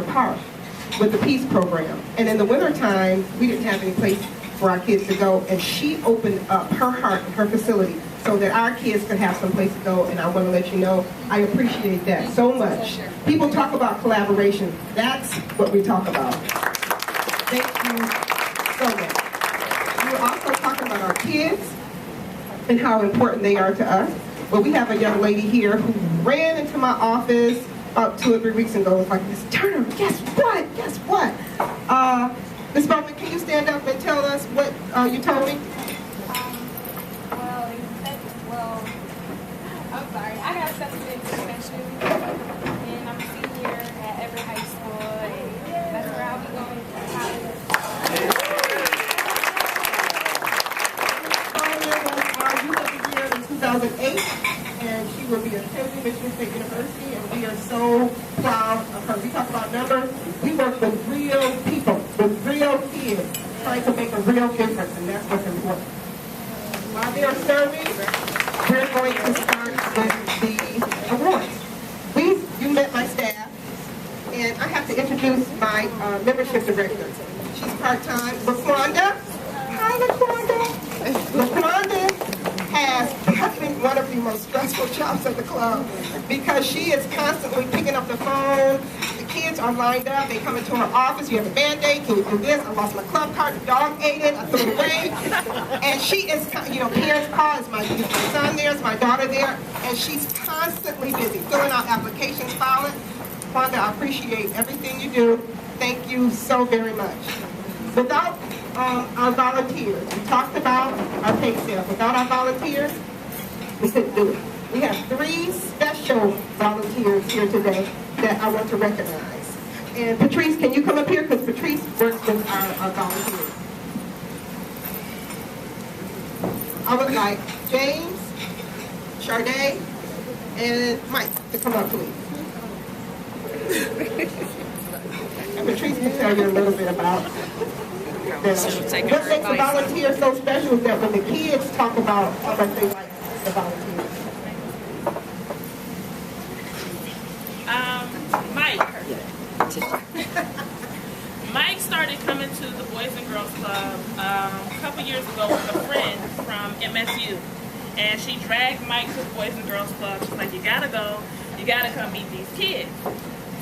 park with the Peace Program. And in the wintertime, we didn't have any place for our kids to go, and she opened up her heart and her facility so that our kids could have some place to go, and I want to let you know, I appreciate that so much. People talk about collaboration. That's what we talk about. Thank you so much. We're also talking about our kids and how important they are to us. But we have a young lady here who ran into my office about 2 or 3 weeks ago. It's like, Miss Turner, guess what? Guess what? Ms. Bowman, can you stand up and tell us what you told me? I'm sorry. I got accepted into suspension, and I'm a senior at Everett High School, and that's where I'll be going to college. You were here in 2008, and she will be attending Michigan State University, and we are so proud of her. We talk about numbers. We work with real people, with real kids, trying to make a real difference, and that's what's important. While they are serving, we're going to start with the awards. You met my staff, and I have to introduce my membership director. She's part-time, LaQuanda. Hi, LaQuanda. LaQuanda has probably one of the most stressful jobs at the club because she is constantly picking up the phone. The kids are lined up. They come into her office. You have a Band-Aid. Can you do this? I lost my club card. The dog ate it. I threw it away. And she is, parents call. Is my son there? Is my daughter there? And she's constantly busy filling out applications, filing. Wanda, I appreciate everything you do. Thank you so very much. Without our volunteers, we talked about our pay scale. Without our volunteers, we couldn't do it. We have 3 special volunteers here today that I want to recognize. And Patrice, can you come up here? Because Patrice works with our volunteers. I would like James, Sharday, and Mike to come up, please. And Patrice can tell you a little bit about them. What makes a volunteer so special is that when the kids talk about how much they like the volunteers. Mike started coming to the Boys and Girls Club a couple years ago with a friend from MSU. And she dragged Mike to the Boys and Girls Club. She's like, you gotta go, you gotta come meet these kids.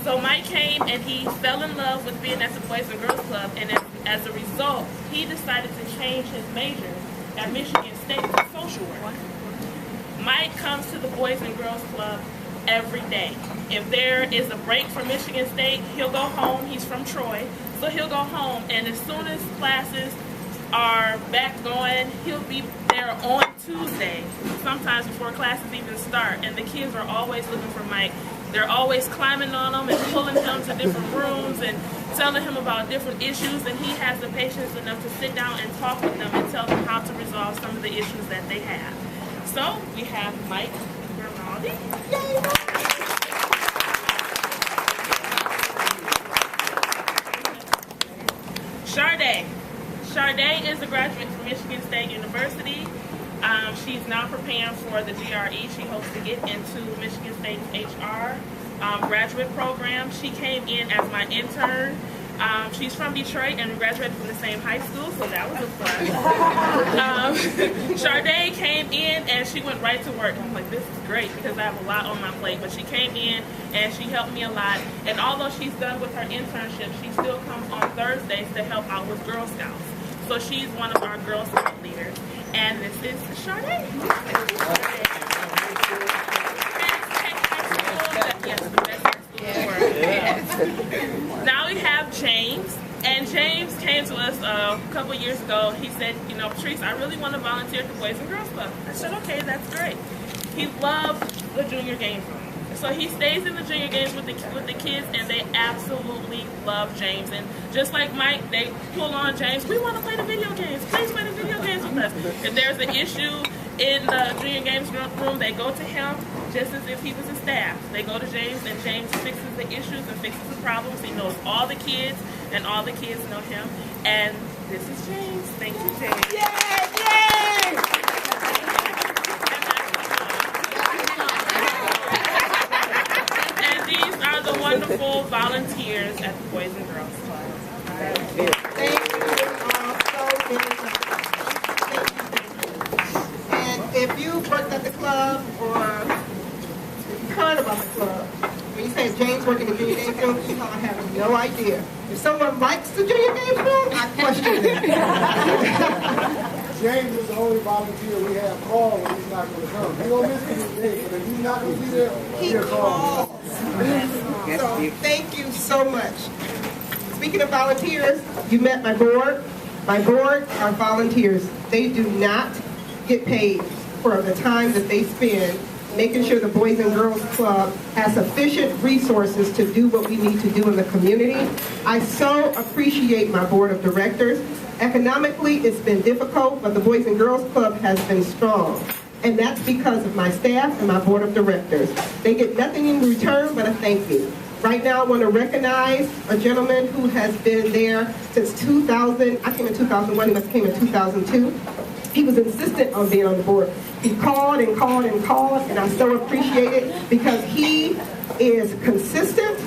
So Mike came and he fell in love with being at the Boys and Girls Club, and as a result, he decided to change his major at Michigan State to social work. Mike comes to the Boys and Girls Club every day. If there is a break from Michigan State, he'll go home. He's from Troy, so he'll go home, and as soon as classes are back going, he'll be there on Tuesday, sometimes before classes even start, and the kids are always looking for Mike. They're always climbing on him and pulling him to different rooms and telling him about different issues, and he has the patience enough to sit down and talk with them and tell them how to resolve some of the issues that they have. So we have Mike Grimaldi. Sharday is a graduate from Michigan State University. She's now preparing for the GRE. She hopes to get into Michigan State's HR graduate program. She came in as my intern. She's from Detroit and we graduated from the same high school, so that was a plus. Sharday came in and she went right to work. I'm like, this is great because I have a lot on my plate. But she came in and she helped me a lot. And although she's done with her internship, she still comes on Thursdays to help out with Girl Scouts. So she's one of our Girl Scout leaders. And this is Sharday. Now we have James, and James came to us a couple years ago. He said, you know, Patrice, I really want to volunteer at the Boys and Girls Club. I said, okay, that's great. He loved the junior games room. So he stays in the junior games with the kids, and they absolutely love James. And just like Mike, they pull on James. We want to play the video games. Please play the video games with us. If there's an issue in the junior games room, they go to him just as if he was a staff. They go to James, and James fixes the issues and fixes the problems. He knows all the kids, and all the kids know him. And this is James. Thank you, James. Yay! Yay! And these are the wonderful wonderful volunteers at the Boys and Girls Club. Thank you all so very much. And if you worked at the club or if you heard about the club, when you say James working the junior game field, you know I have no idea. If someone likes the junior game field, I question them. James is the only volunteer we have called when he's not going to come. He don't miss any days, but if he's not going to be there, He he'll call. calls. So thank you so much. Speaking of volunteers, you met my board. My board are volunteers. They do not get paid for the time that they spend making sure the Boys and Girls Club has sufficient resources to do what we need to do in the community. I so appreciate my board of directors. Economically, it's been difficult, but the Boys and Girls Club has been strong. And that's because of my staff and my board of directors. They get nothing in return but a thank you. Right now, I want to recognize a gentleman who has been there since 2000. I came in 2001, he must have came in 2002. He was insistent on being on the board. He called and called and called, and I so appreciate it because he is consistent.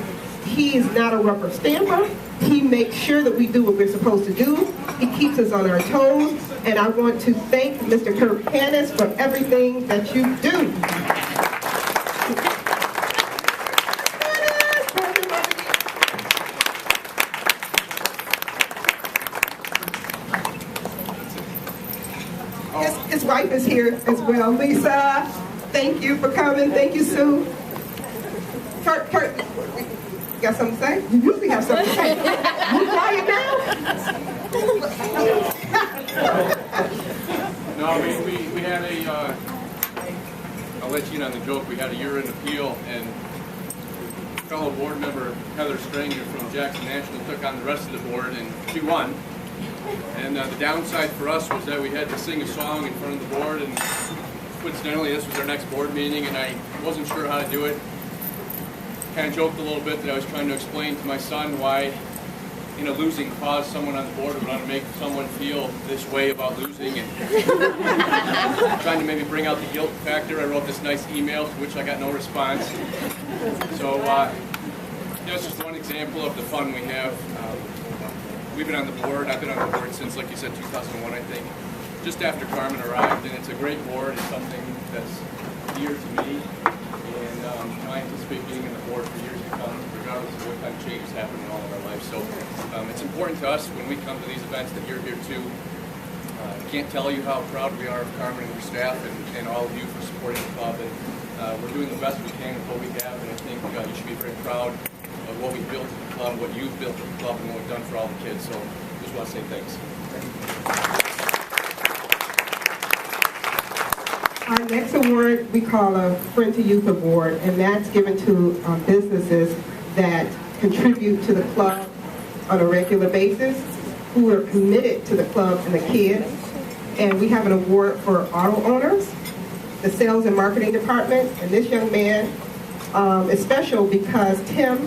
He is not a rubber stamper. He makes sure that we do what we're supposed to do. He keeps us on our toes. And I want to thank Mr. Kirk Hannes for everything that you do. His wife is here as well. Lisa, thank you for coming. Thank you, Sue. Kurt, you got something to say? You usually have something to say. You quiet now? No, we had a, I'll let you in on the joke, we had a year-end appeal, and fellow board member Heather Stranger from Jackson National took on the rest of the board, and she won. And the downside for us was that we had to sing a song in front of the board, and coincidentally this was our next board meeting, and I wasn't sure how to do it. Kind of joked a little bit that I was trying to explain to my son why losing caused someone on the board would want to make someone feel this way about losing, and trying to maybe bring out the guilt factor. I wrote this nice email to which I got no response. So it's just one example of the fun we have. We've been on the board. I've been on the board since, like you said, 2001, I think, just after Carmen arrived, and it's a great board. It's something that's dear to me, and I anticipate being in the board for years to come, regardless of what kind of changes happen in all of our lives. So it's important to us when we come to these events that you're here too. I can't tell you how proud we are of Carmen and her staff and all of you for supporting the club. And we're doing the best we can with what we have, and I think you should be very proud of what we built at the club, what you've built at the club, and what we've done for all the kids. So just want to say thanks. Our next award we call a Friend to Youth Award, and that's given to businesses that contribute to the club on a regular basis, who are committed to the club and the kids. And we have an award for auto owners, the sales and marketing department, and this young man is special because Tim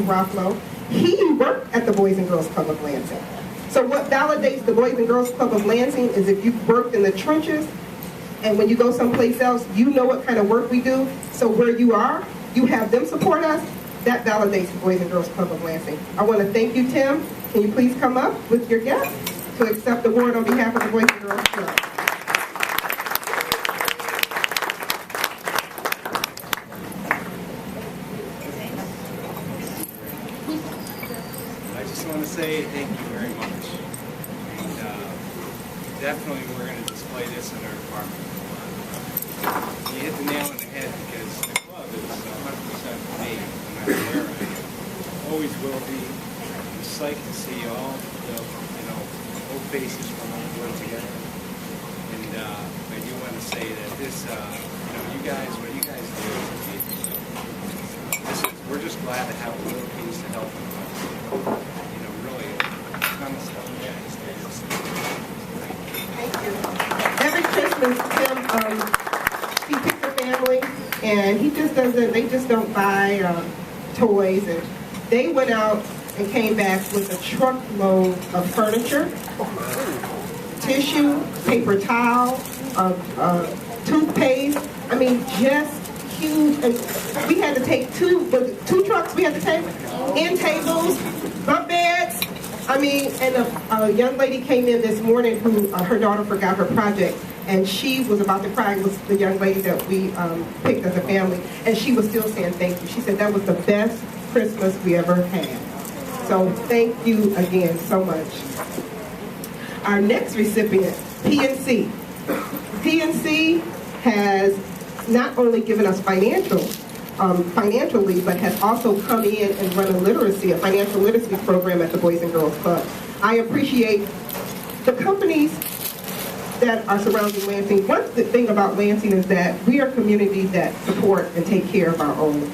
Rothlow, he worked at the Boys and Girls Club of Lansing. So what validates the Boys and Girls Club of Lansing is if you've worked in the trenches, and when you go someplace else, you know what kind of work we do. So where you are, you have them support us, that validates the Boys and Girls Club of Lansing. I want to thank you, Tim. Can you please come up with your guest to accept the award on behalf of the Boys and Girls Club? I just want to say thank you very much. And definitely we're going to display this in our department. You hit the nail on the head because the club is 100% for me, no matter where I am. Always will be. I'm psyched to see all the, old faces from all the world together. And I do want to say that this, you guys, what you guys do, we're just glad to have a little piece to help them. Really, a ton of stuff. Thank you. Every Christmas, Tim, he picks a family, and they just don't buy toys. And they went out and came back with a truckload of furniture, tissue, paper towel, toothpaste. I mean, just huge, and we had to take two trucks we had to take, end tables, bunk beds. I mean, and a young lady came in this morning who, her daughter forgot her project, and she was about to cry. It was the young lady that we picked as a family, and she was still saying thank you. She said that was the best Christmas we ever had. So thank you again so much. Our next recipient, PNC. PNC has not only given us financially, but has also come in and run a financial literacy program at the Boys and Girls Club. I appreciate the companies that are surrounding Lansing. One thing about Lansing is that we are communities that support and take care of our own.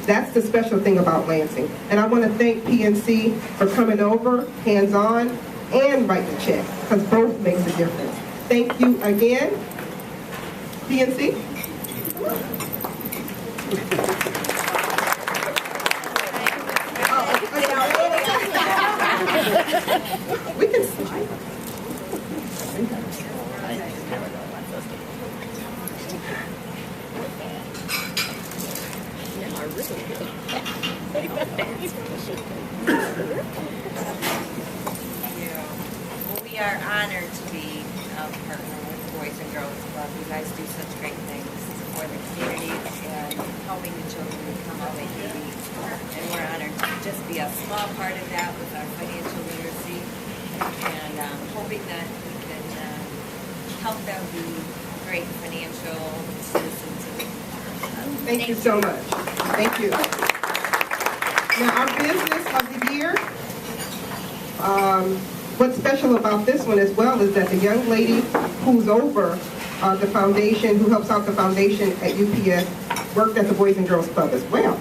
That's the special thing about Lansing. And I want to thank PNC for coming over, hands-on, and writing the check, because both makes a difference. Thank you again, PNC. We can slide. We are honored to be a partner with Boys and Girls Club. You guys do such great things for the community and helping the children become all they can be. And we're honored to just be a small part of that with our financial literacy and hoping that we can help them be great financial citizens. Thank you so much. Thank you. Now, our business of the year, what's special about this one as well is that the young lady who's over the foundation, who helps out the foundation at UPS, worked at the Boys and Girls Club as well.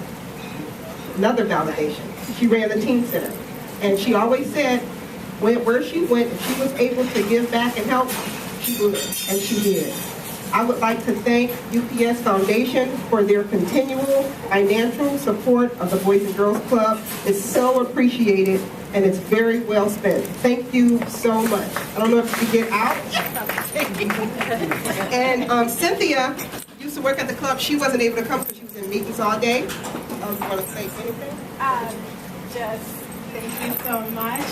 Another validation. She ran the teen center. And she always said, where she went, if she was able to give back and help, she would, and she did. I would like to thank UPS Foundation for their continual financial support of the Boys and Girls Club. It's so appreciated, and it's very well spent. Thank you so much. I don't know if you can get out. And Cynthia used to work at the club. She wasn't able to come because she was in meetings all day. You want to say anything? Just thank you so much.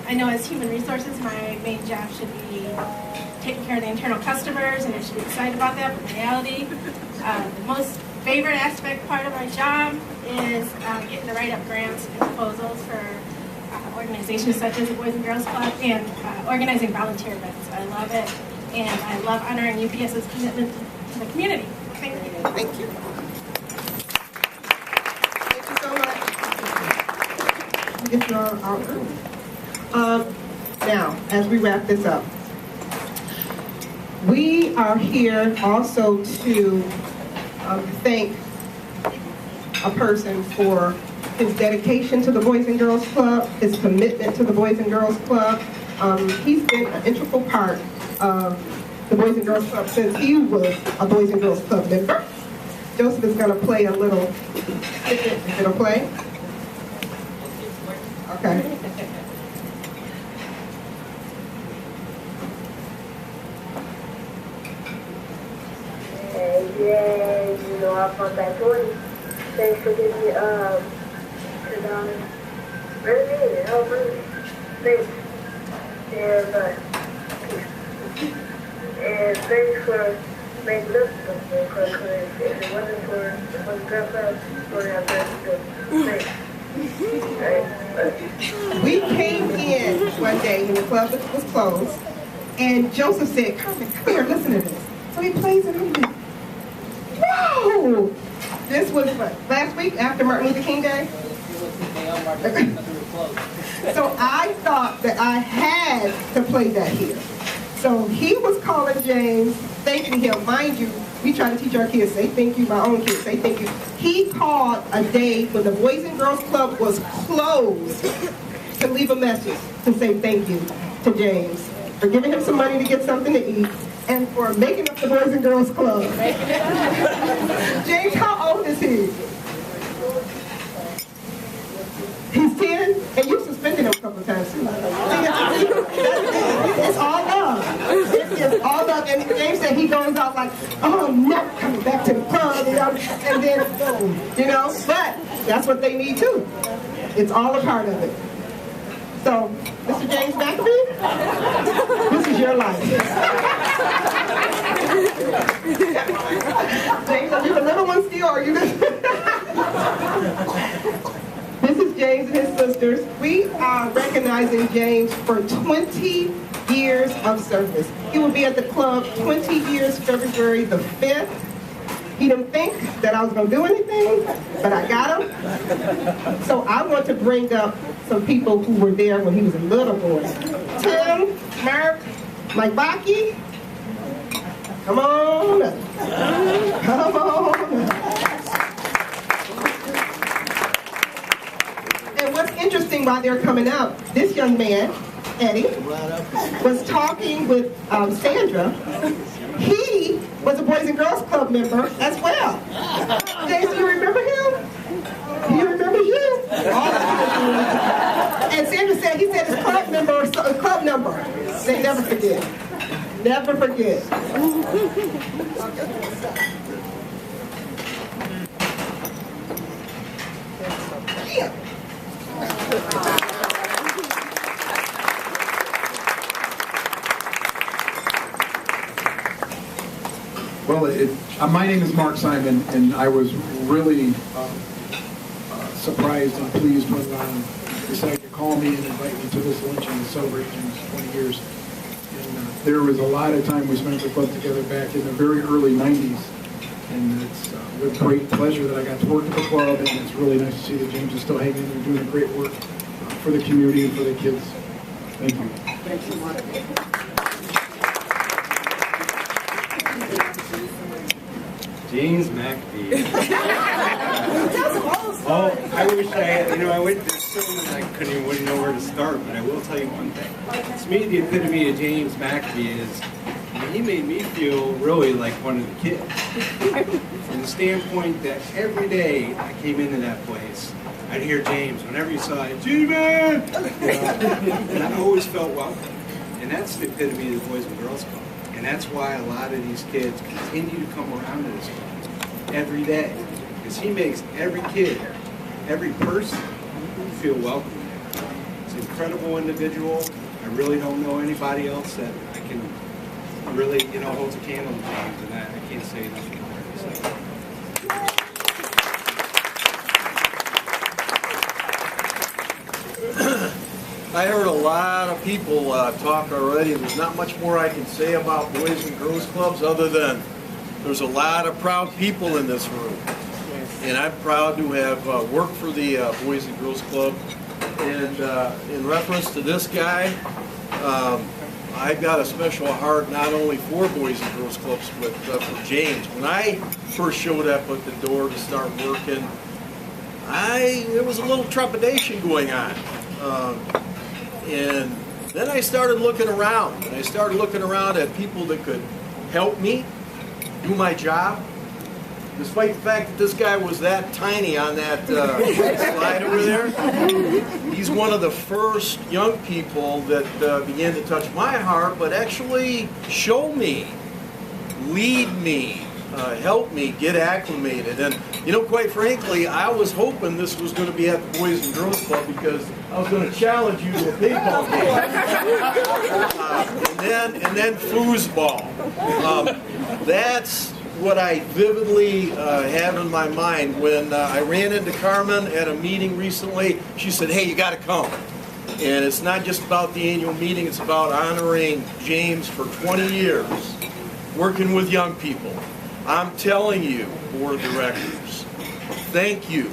I know as human resources, my main job should be taking care of the internal customers, and I should be excited about that, but in reality, the most favorite aspect part of my job is getting to write up grants and proposals for organizations such as the Boys and Girls Club and organizing volunteer events. I love it, and I love honoring UPS's commitment to the community. Thank you. Thank you. Thank you so much. Get you all out early. Now, as we wrap this up, we are here also to thank a person for his dedication to the Boys and Girls Club, his commitment to the Boys and Girls Club. He's been an integral part of the Boys and Girls Club since he was a Boys and Girls Club member. Joseph is going to play a little snippet. If it'll play. Okay. Yeah, you know, I found that 20. Thanks for giving me $10. Really need it. Oh, really? Thanks. And thanks for making this stuff, because if it wasn't for the girl club, we would have nothing to do. Thanks. We came in one day when the club was closed, and Joseph said, Carmen, come here, listen to this. So he plays it, and I'm like, whoa! This was what, last week after Martin Luther King Day? So I thought that I had to play that here. So he was calling James, thanking him. Mind you, we try to teach our kids, say thank you, my own kids, say thank you. He called a day when the Boys and Girls Club was closed to leave a message to say thank you to James for giving him some money to get something to eat and for making up the Boys and Girls Club. James, how old is he? He's 10, and you suspended him a couple of times too. It's all love. It's all love. And James said he goes out like, oh, I'm never coming back to the club. and then, you know, but that's what they need too. It's all a part of it. So, Mr. James McAfee, this is your life. James, are you the little one still, or are you this? This is James and his sisters. We are recognizing James for 20 years of service. He will be at the club 20 years, February the 5th. He didn't think that I was going to do anything, but I got him. So I want to bring up some people who were there when he was a little boy. Tim, Mark, Mike Baki. Come on up. Come on up. And what's interesting while they're coming up, this young man, Eddie, was talking with Sandra. He was a Boys and Girls Club member as well. James, do you remember him? Do you remember you? And Sandra said, he said his club number. They never forget. Never forget. Yeah. Well, my name is Mark Simon, and I was really surprised and pleased when Ron decided to call me and invite me to this luncheon to celebrate Jim's 20 years. And there was a lot of time we spent at the club together back in the very early 90s. And it's with great pleasure that I got to work at the club, and it's really nice to see that James is still hanging in there doing great work for the community and for the kids. Thank you. Thank you, Mark. James McAfee. Oh, I wish I had, I went to so much I wouldn't know where to start, but I will tell you one thing. To me, the epitome of James McAfee is, he made me feel really like one of the kids. From the standpoint that every day I came into that place, I'd hear James, whenever you saw it, G-Man! And I always felt welcome. And that's the epitome of the Boys and Girls Club. And that's why a lot of these kids continue to come around to this club every day. Because he makes every kid, every person, feel welcome. He's an incredible individual. I really don't know anybody else that I can really, holds a candle to James, and I can't say enough about it. I heard a lot of people talk already. There's not much more I can say about Boys and Girls Clubs other than there's a lot of proud people in this room. And I'm proud to have worked for the Boys and Girls Club. And in reference to this guy, I've got a special heart not only for Boys and Girls Clubs, but for James. When I first showed up at the door to start working, there was a little trepidation going on. And then I started looking around, and I started looking around at people that could help me do my job. Despite the fact that this guy was that tiny on that slide over there, he's one of the first young people that began to touch my heart, but actually show me, lead me, help me get acclimated. And quite frankly, I was hoping this was going to be at the Boys and Girls Club because I was going to challenge you to a ping pong game. and then foosball. That's what I vividly have in my mind. When I ran into Carmen at a meeting recently, she said, "Hey, you got to come." And it's not just about the annual meeting, it's about honoring James for 20 years, working with young people. I'm telling you, Board of Directors, thank you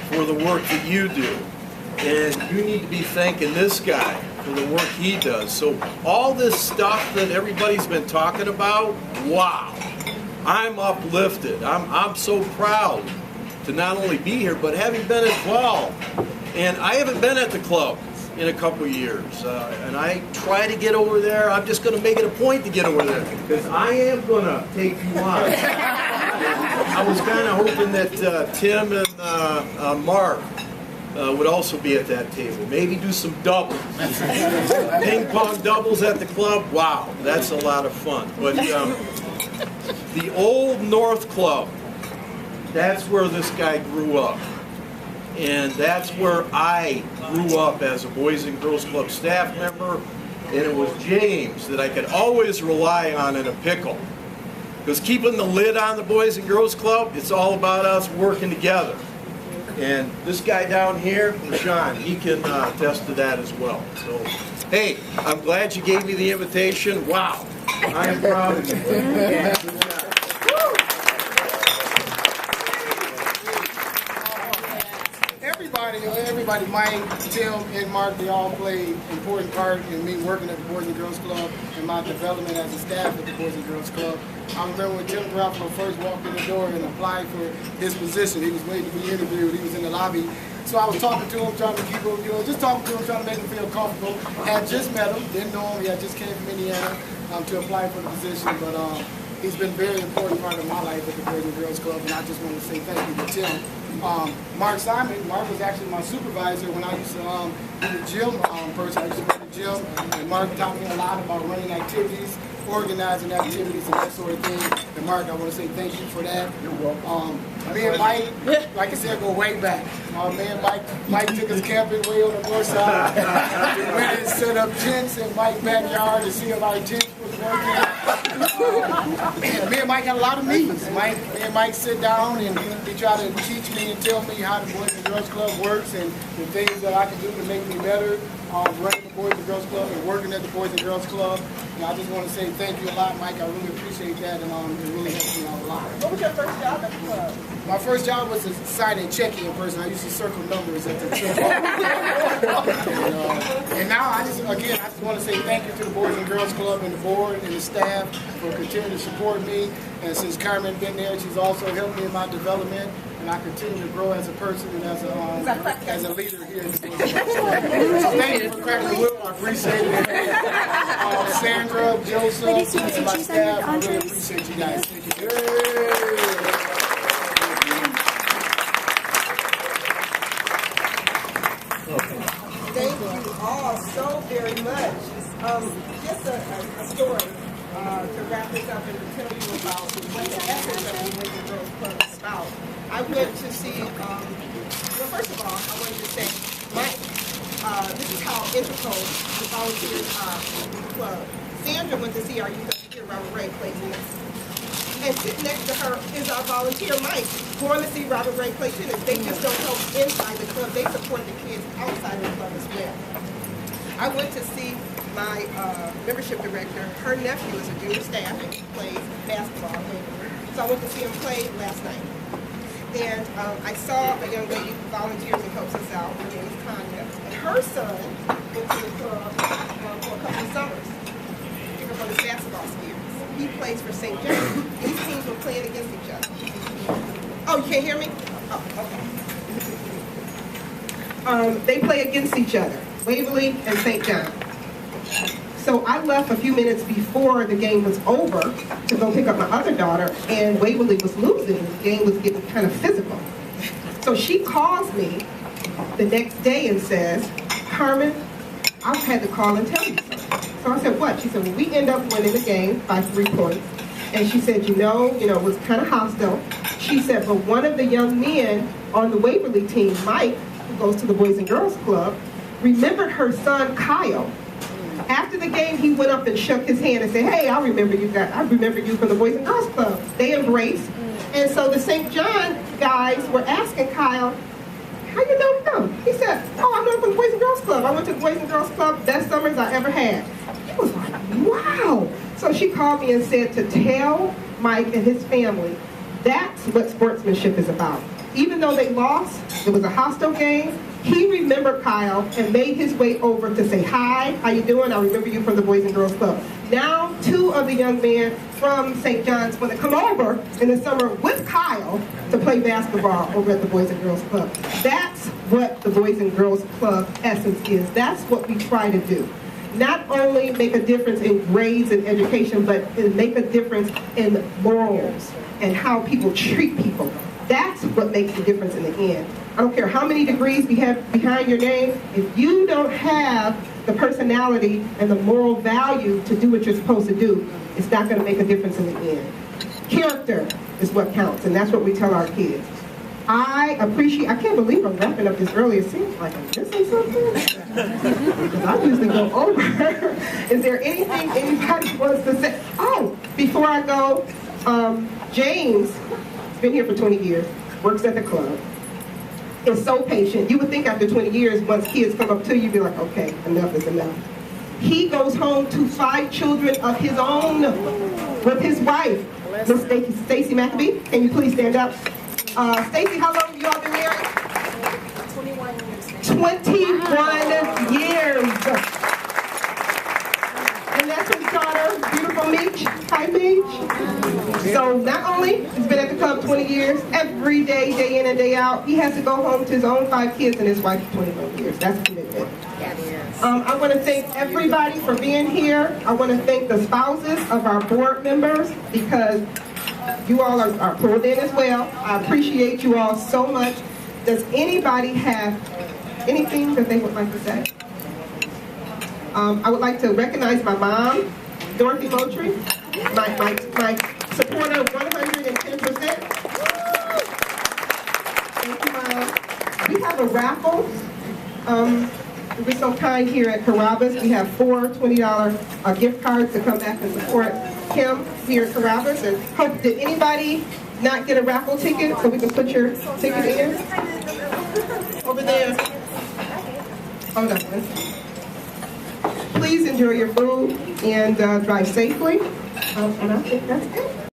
for the work that you do. And you need to be thanking this guy for the work he does. So all this stuff that everybody's been talking about, wow, I'm uplifted. I'm so proud to not only be here, but having been involved. And I haven't been at the club in a couple years. And I try to get over there. I'm just going to make it a point to get over there because I am going to take you on. I was kind of hoping that Tim and Mark would also be at that table. Maybe do some doubles. Ping pong doubles at the club. Wow, that's a lot of fun. But the Old North Club That's where this guy grew up. And that's where I grew up as a Boys and Girls Club staff member. And it was James that I could always rely on in a pickle. Because keeping the lid on the Boys and Girls Club, it's all about us working together. And this guy down here, Sean, he can attest to that as well. So, hey, I'm glad you gave me the invitation. Wow, I am proud of you. Everybody, Mike, Tim, and Mark, they all played an important part in me working at the Boys and Girls Club and my development as a staff at the Boys and Girls Club. I remember when Tim Garofalo first walked in the door and applied for his position. He was waiting to be interviewed. He was in the lobby. So I was talking to him, trying to keep him, just talking to him, trying to make him feel comfortable. Had just met him, didn't know him. He had just came from Indiana to apply for the position. But he's been a very important part of my life at the Boys and Girls Club. And I just want to say thank you to Tim. Mark Simon, Mark was actually my supervisor when I used to be the gym person. I used to run the gym, and Mark taught me a lot about running activities, organizing activities, and that sort of thing. And Mark, I want to say thank you for that. You're welcome. Me and Mike, like I said, go way back. Man, Mike took us camping way on the north side. We went and set up tents in Mike's backyard to see if our tents was working. Me and Mike had a lot of meetings. Me and Mike sit down and he try to teach me and tell me how the Boys and Girls Club works and the things that I can do to make me better running the Boys and Girls Club and working at the Boys and Girls Club. And I just want to say thank you a lot, Mike. I really appreciate that, and it really helps me out a lot. What was your first job at the club? My first job was a sign and check-in person. I used to circle numbers at the club. And now I just want to say thank you to the Boys and Girls Club and the board and the staff for continuing to support me. And since Carmen been there, she's also helped me in my development. And I continue to grow as a person and as a leader here. So thank you for cracking the whip. I appreciate it. Sandra, Joseph, and my staff, I really appreciate you guys. Thank you. Thank you all so very much. Just a story to wrap this up and to tell you about what the essence of the Boys and Girls Club is about. I went to see, well, first of all, I wanted to say, Mike, this is how integral the volunteers are in the club. Sandra went to see our youth of the year, Robert Ray, play tennis. And sitting next to her is our volunteer, Mike, going to see Robert Ray play tennis. They just don't help inside the club. They support the kids outside the club as well. I went to see my membership director. Her nephew is a junior staff and he plays basketball. So I went to see him play last night. And I saw a young lady who volunteers and helps us out. Her name is Tanya. And her son went to the club for a couple of summers. Pick up on his basketball skills. He plays for St. John. These teams were playing against each other. Oh, you can't hear me? Oh, okay. They play against each other, Waverly and St. John. So I left a few minutes before the game was over to go pick up my other daughter, and Waverly was losing. The game was getting kind of physical. So she calls me the next day and says, Carmen, I've had to call and tell you something. So I said, what? She said, well, we end up winning the game by 3 points. And she said, you know, it was kind of hostile. She said, but one of the young men on the Waverly team, Mike, who goes to the Boys and Girls Club, remembered her son, Kyle. After the game, he went up and shook his hand and said, hey, I remember you guys. I remember you from the Boys and Girls Club. They embraced. And so the St. John guys were asking Kyle, how you know him? He said, oh, I know him from the Boys and Girls Club. I went to the Boys and Girls Club, best summers I ever had. He was like, wow. So she called me and said to tell Mike and his family, that's what sportsmanship is about. Even though they lost, it was a hostile game, he remembered Kyle and made his way over to say, hi, how you doing? I remember you from the Boys and Girls Club. Now, 2 of the young men from St. John's want to come over in the summer with Kyle to play basketball over at the Boys and Girls Club. That's what the Boys and Girls Club essence is. That's what we try to do. Not only make a difference in grades and education, but make a difference in morals and how people treat people. That's what makes the difference in the end. I don't care how many degrees we have behind your name, if you don't have the personality and the moral value to do what you're supposed to do, it's not going to make a difference in the end. Character, is what counts, and that's what we tell our kids. I can't believe I'm wrapping up this early. It seems like I'm missing something. Because I usually go over. Is there anything anybody wants to say? Oh, before I go, James has been here for 20 years, works at the club, is so patient. You would think after 20 years, once kids come up to you, you'd be like, okay, enough is enough. He goes home to 5 children of his own with his wife, Miss Stacy McAbee. Can you please stand up? Stacy, how long have you all been married? 21 years. 21 years. And that's his daughter, beautiful Meech. Hi, Meech. So not only he's been at the club 20 years, every day, day in and day out, he has to go home to his own 5 kids and his wife for 21 years. That's a commitment. I want to thank everybody for being here. I want to thank the spouses of our board members because you all are pulled in as well. I appreciate you all so much. Does anybody have anything that they would like to say? I would like to recognize my mom, Dorothy Moultrie, my supporter of 110%. Thank you, Mom. We have a raffle. We're so kind here at Carrabba's. We have 4 $20 gift cards to come back and support him here at Carrabba's. And hope, did anybody not get a raffle ticket so we can put your ticket in? Over there. Hold on. Please enjoy your food and drive safely. And I think that's it.